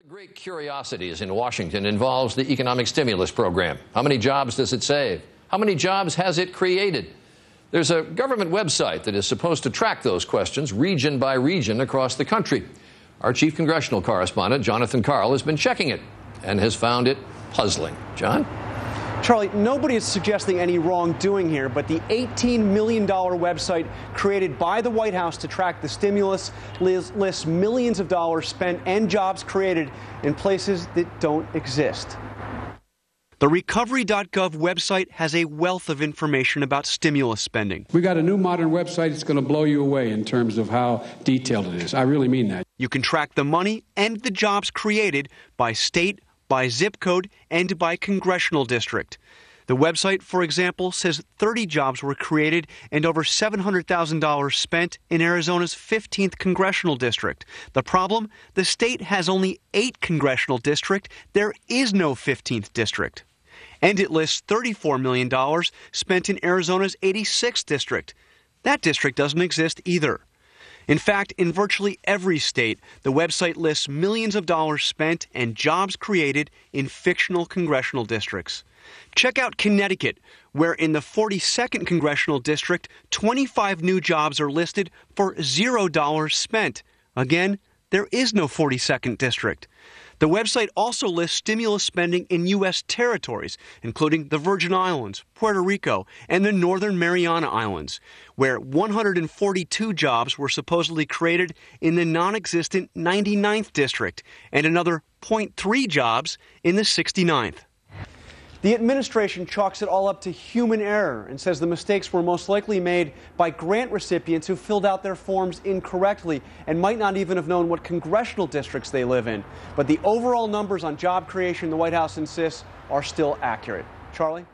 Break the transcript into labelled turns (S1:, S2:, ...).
S1: Great curiosities in Washington involves the economic stimulus program. How many jobs does it save? How many jobs has it created? There's a government website that is supposed to track those questions region by region across the country. Our chief congressional correspondent, Jonathan Karl, has been checking it and has found it puzzling. John?
S2: Charlie, nobody is suggesting any wrongdoing here, but the $18 million website created by the White House to track the stimulus lists millions of dollars spent and jobs created in places that don't exist. The Recovery.gov website has a wealth of information about stimulus spending.
S3: We got a new modern website. It's going to blow you away in terms of how detailed it is. I really mean that.
S2: You can track the money and the jobs created by state, by zip code, and by congressional district. The website, for example, says 30 jobs were created and over $700,000 spent in Arizona's 15th congressional district. The problem? The state has only 8 congressional districts. There is no 15th district. And it lists $34 million spent in Arizona's 86th district. That district doesn't exist either. In fact, in virtually every state, the website lists millions of dollars spent and jobs created in fictional congressional districts. Check out Connecticut, where in the 42nd congressional district, 25 new jobs are listed for $0 spent. Again, there is no 42nd district. The website also lists stimulus spending in U.S. territories, including the Virgin Islands, Puerto Rico, and the Northern Mariana Islands, where 142 jobs were supposedly created in the non-existent 99th district and another 0.3 jobs in the 69th. The administration chalks it all up to human error and says the mistakes were most likely made by grant recipients who filled out their forms incorrectly and might not even have known what congressional districts they live in. But the overall numbers on job creation, the White House insists, are still accurate. Charlie?